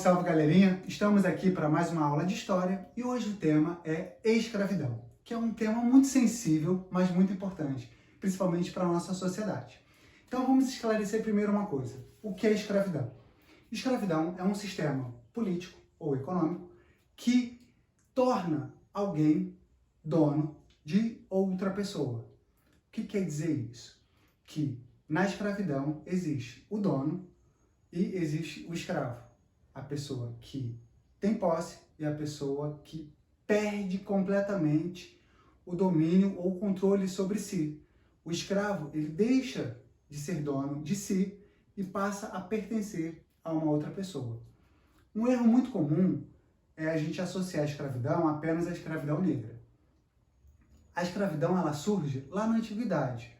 salve galerinha! Estamos aqui para mais uma aula de História e hoje o tema é escravidão, que é um tema muito sensível, mas muito importante, principalmente para a nossa sociedade. Então vamos esclarecer primeiro uma coisa: o que é escravidão? Escravidão é um sistema político ou econômico que torna alguém dono de outra pessoa. O que quer dizer isso? Que na escravidão existe o dono e existe o escravo. A pessoa que tem posse e a pessoa que perde completamente o domínio ou controle sobre si. O escravo, ele deixa de ser dono de si e passa a pertencer a uma outra pessoa. Um erro muito comum é a gente associar a escravidão apenas à escravidão negra. A escravidão, ela surge lá na antiguidade.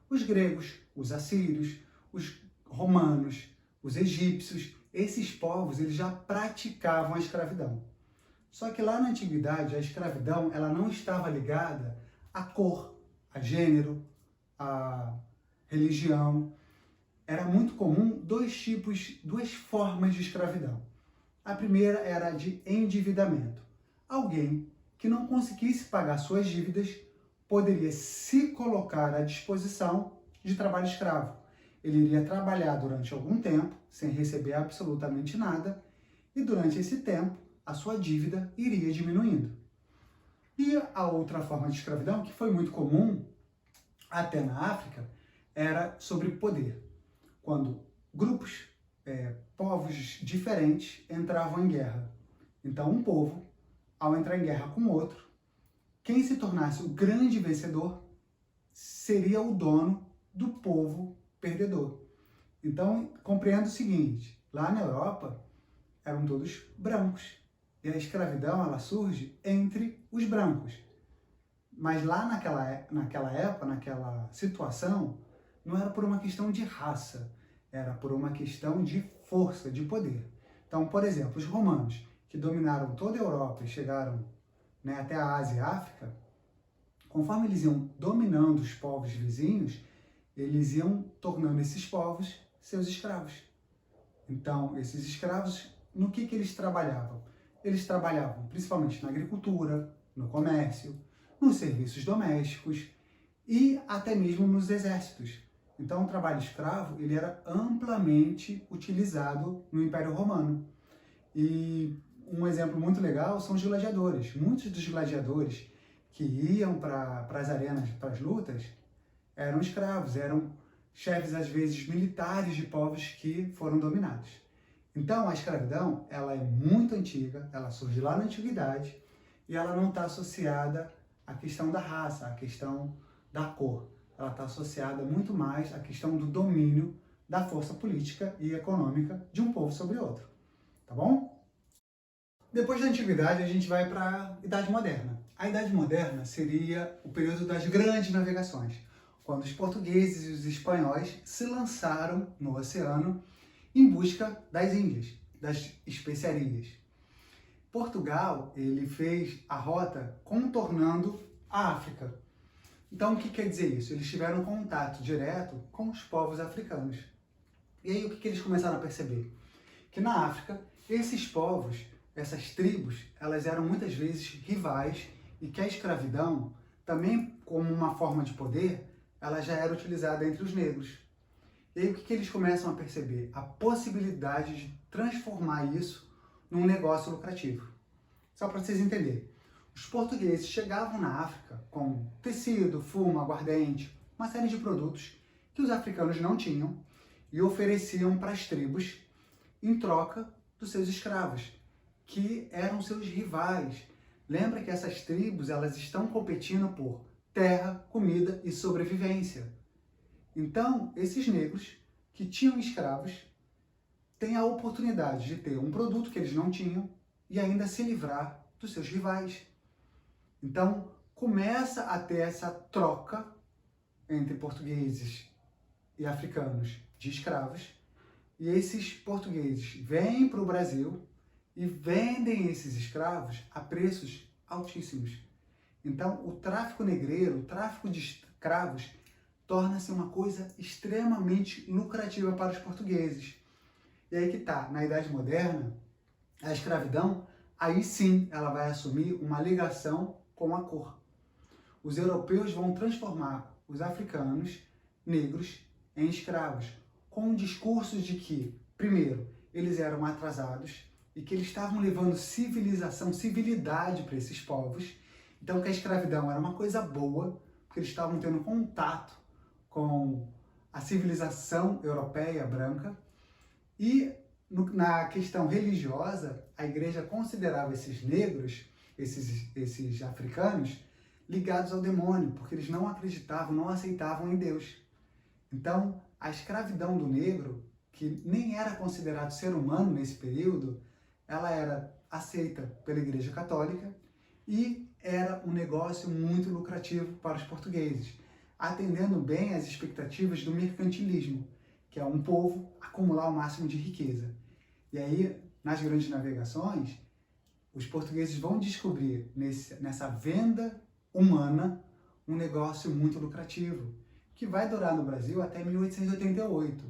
Os gregos, os assírios, os romanos, os egípcios, esses povos eles já praticavam a escravidão. Só que lá na antiguidade a escravidão ela não estava ligada à cor, a gênero, a religião. Era muito comum duas formas de escravidão. A primeira era a de endividamento. Alguém que não conseguisse pagar suas dívidas poderia se colocar à disposição de trabalho escravo. Ele iria trabalhar durante algum tempo, sem receber absolutamente nada, e durante esse tempo, a sua dívida iria diminuindo. E a outra forma de escravidão, que foi muito comum até na África, era sobre poder. Quando grupos, povos diferentes entravam em guerra. Então, um povo, ao entrar em guerra com outro, quem se tornasse o grande vencedor seria o dono do povo perdedor. Então, compreenda o seguinte: lá na Europa eram todos brancos e a escravidão ela surge entre os brancos. Mas lá naquela época, naquela situação, não era por uma questão de raça, era por uma questão de força, de poder. Então, por exemplo, os romanos, que dominaram toda a Europa e chegaram, até a Ásia e a África, conforme eles iam dominando os povos vizinhos, eles iam tornando esses povos seus escravos. Então, esses escravos, no que eles trabalhavam? Eles trabalhavam principalmente na agricultura, no comércio, nos serviços domésticos e até mesmo nos exércitos. Então, o trabalho escravo ele era amplamente utilizado no Império Romano. E um exemplo muito legal são os gladiadores. Muitos dos gladiadores que iam para as arenas, para as lutas, eram escravos, eram chefes, às vezes, militares de povos que foram dominados. Então, a escravidão, ela é muito antiga, ela surge lá na antiguidade e ela não está associada à questão da raça, à questão da cor. Ela está associada muito mais à questão do domínio da força política e econômica de um povo sobre outro. Tá bom? Depois da antiguidade, a gente vai para a Idade Moderna. A Idade Moderna seria o período das grandes navegações, quando os portugueses e os espanhóis se lançaram no oceano em busca das Índias, das especiarias. Portugal, ele fez a rota contornando a África. Então, o que quer dizer isso? Eles tiveram contato direto com os povos africanos. E aí, o que eles começaram a perceber? Que na África, esses povos, essas tribos, elas eram muitas vezes rivais e que a escravidão, também como uma forma de poder, ela já era utilizada entre os negros. E aí o que eles começam a perceber? A possibilidade de transformar isso num negócio lucrativo. Só para vocês entenderem. Os portugueses chegavam na África com tecido, fumo, aguardente, uma série de produtos que os africanos não tinham e ofereciam para as tribos em troca dos seus escravos, que eram seus rivais. Lembra que essas tribos elas estão competindo por terra, comida e sobrevivência. Então, esses negros que tinham escravos têm a oportunidade de ter um produto que eles não tinham e ainda se livrar dos seus rivais. Então, começa a ter essa troca entre portugueses e africanos de escravos, e esses portugueses vêm para o Brasil e vendem esses escravos a preços altíssimos. Então, o tráfico negreiro, o tráfico de escravos, torna-se uma coisa extremamente lucrativa para os portugueses. E aí que tá, na Idade Moderna, a escravidão, aí sim ela vai assumir uma ligação com a cor. Os europeus vão transformar os africanos negros em escravos, com um discurso de que, primeiro, eles eram atrasados e que eles estavam levando civilização, civilidade para esses povos. Então que a escravidão era uma coisa boa, porque eles estavam tendo contato com a civilização europeia branca. E na questão religiosa, a igreja considerava esses negros, esses africanos, ligados ao demônio, porque eles não acreditavam, não aceitavam em Deus. Então, a escravidão do negro, que nem era considerado ser humano nesse período, ela era aceita pela Igreja Católica e era um negócio muito lucrativo para os portugueses, atendendo bem às expectativas do mercantilismo, que é um povo acumular o máximo de riqueza. E aí, nas grandes navegações, os portugueses vão descobrir nessa venda humana um negócio muito lucrativo, que vai durar no Brasil até 1888.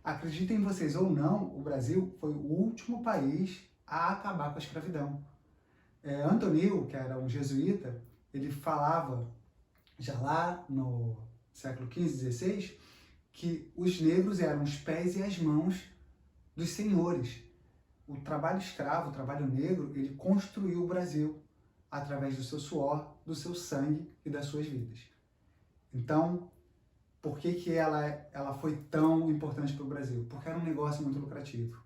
Acreditem vocês ou não, o Brasil foi o último país a acabar com a escravidão. Antonil, que era um jesuíta, ele falava, já lá no século XV, XVI, que os negros eram os pés e as mãos dos senhores. O trabalho escravo, o trabalho negro, ele construiu o Brasil através do seu suor, do seu sangue e das suas vidas. Então, por que ela foi tão importante para o Brasil? Porque era um negócio muito lucrativo.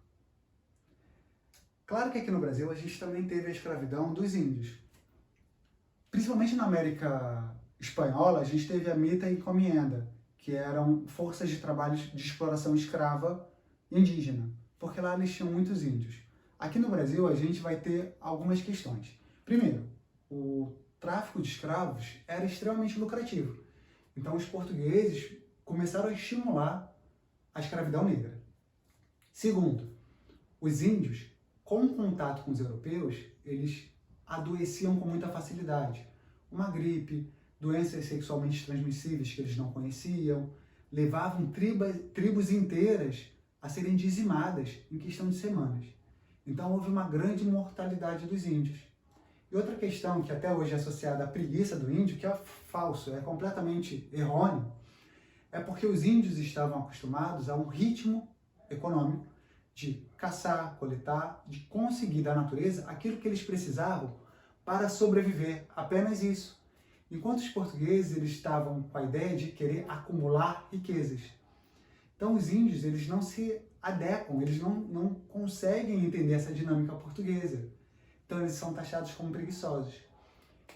Claro que aqui no Brasil a gente também teve a escravidão dos índios. Principalmente na América Espanhola, a gente teve a mita e encomienda, que eram forças de trabalho de exploração escrava indígena, porque lá eles tinham muitos índios. Aqui no Brasil a gente vai ter algumas questões. Primeiro, o tráfico de escravos era extremamente lucrativo. Então os portugueses começaram a estimular a escravidão negra. Segundo, os índios, com o contato com os europeus, eles adoeciam com muita facilidade. Uma gripe, doenças sexualmente transmissíveis que eles não conheciam, levavam tribos inteiras a serem dizimadas em questão de semanas. Então houve uma grande mortalidade dos índios. E outra questão que até hoje é associada à preguiça do índio, que é falso, é completamente errôneo, é porque os índios estavam acostumados a um ritmo econômico de caçar, coletar, de conseguir da natureza aquilo que eles precisavam para sobreviver, apenas isso. Enquanto os portugueses eles estavam com a ideia de querer acumular riquezas. Então os índios eles não se adequam, eles não conseguem entender essa dinâmica portuguesa. Então eles são taxados como preguiçosos.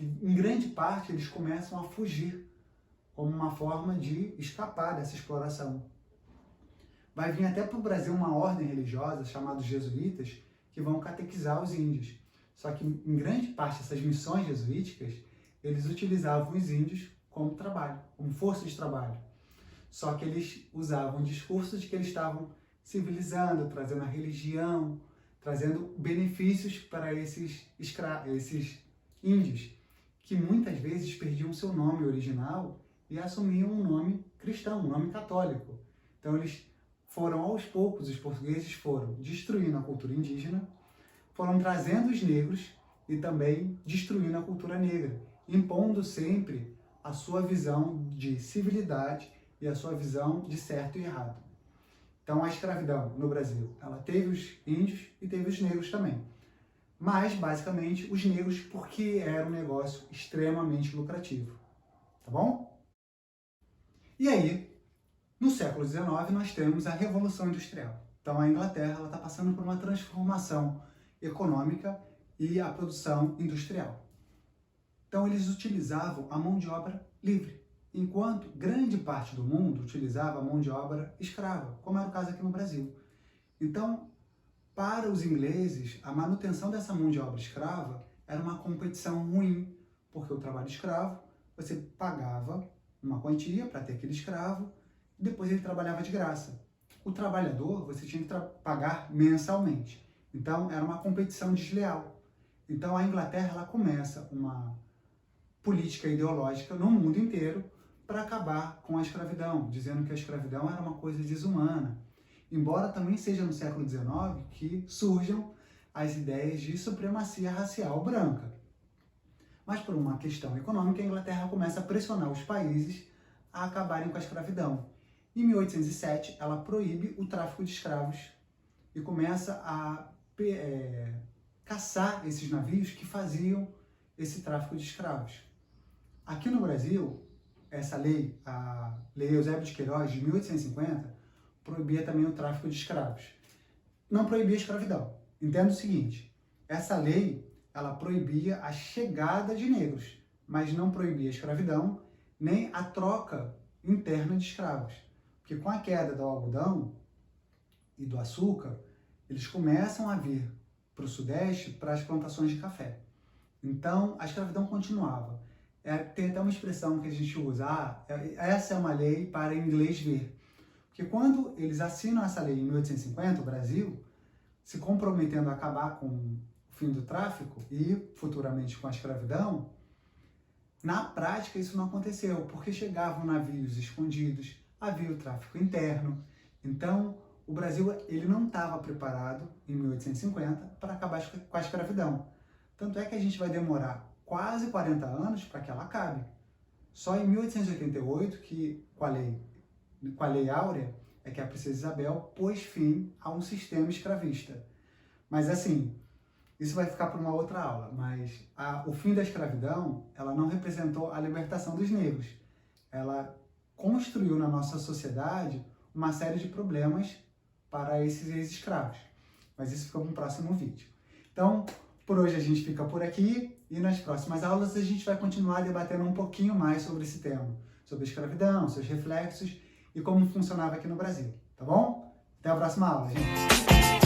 E, em grande parte eles começam a fugir como uma forma de escapar dessa exploração. Vai vir até para o Brasil uma ordem religiosa chamada jesuítas que vão catequizar os índios. Só que em grande parte essas missões jesuíticas eles utilizavam os índios como trabalho, como força de trabalho. Só que eles usavam o discurso de que eles estavam civilizando, trazendo a religião, trazendo benefícios para esses índios, que muitas vezes perdiam seu nome original e assumiam um nome cristão, um nome católico. Então eles foram aos poucos, os portugueses foram destruindo a cultura indígena, foram trazendo os negros e também destruindo a cultura negra, impondo sempre a sua visão de civilidade e a sua visão de certo e errado. Então a escravidão no Brasil, ela teve os índios e teve os negros também. Mas, basicamente, os negros porque era um negócio extremamente lucrativo. Tá bom? E aí, no século XIX, nós temos a Revolução Industrial. Então a Inglaterra está passando por uma transformação econômica e a produção industrial. Então eles utilizavam a mão de obra livre, enquanto grande parte do mundo utilizava a mão de obra escrava, como era o caso aqui no Brasil. Então, para os ingleses, a manutenção dessa mão de obra escrava era uma competição ruim, porque o trabalho escravo, você pagava uma quantia para ter aquele escravo, e depois ele trabalhava de graça. O trabalhador, você tinha que pagar mensalmente. Então, era uma competição desleal. Então, a Inglaterra ela começa uma política ideológica no mundo inteiro para acabar com a escravidão, dizendo que a escravidão era uma coisa desumana. Embora também seja no século XIX que surjam as ideias de supremacia racial branca. Mas por uma questão econômica, a Inglaterra começa a pressionar os países a acabarem com a escravidão. Em 1807, ela proíbe o tráfico de escravos e começa a caçar esses navios que faziam esse tráfico de escravos. Aqui no Brasil, essa lei, a Lei Eusébio de Queiroz, de 1850, proibia também o tráfico de escravos. Não proibia a escravidão. Entenda o seguinte, essa lei, ela proibia a chegada de negros, mas não proibia a escravidão, nem a troca interna de escravos. Porque com a queda do algodão e do açúcar, eles começam a vir para o Sudeste para as plantações de café. Então, a escravidão continuava. Tem até uma expressão que a gente usa, essa é uma lei para inglês ver. Porque quando eles assinam essa lei em 1850, o Brasil, se comprometendo a acabar com o fim do tráfico e futuramente com a escravidão, na prática isso não aconteceu, porque chegavam navios escondidos, havia o tráfico interno. Então, o Brasil ele não estava preparado, em 1850, para acabar com a escravidão. Tanto é que a gente vai demorar quase 40 anos para que ela acabe. Só em 1888, que com a Lei Áurea, é que a Princesa Isabel pôs fim a um sistema escravista. Mas assim, isso vai ficar para uma outra aula, mas o fim da escravidão, ela não representou a libertação dos negros. Ela construiu na nossa sociedade uma série de problemas para esses ex-escravos. Mas isso fica para um próximo vídeo. Então, por hoje a gente fica por aqui e nas próximas aulas a gente vai continuar debatendo um pouquinho mais sobre esse tema, sobre a escravidão, seus reflexos e como funcionava aqui no Brasil, tá bom? Até a próxima aula, gente!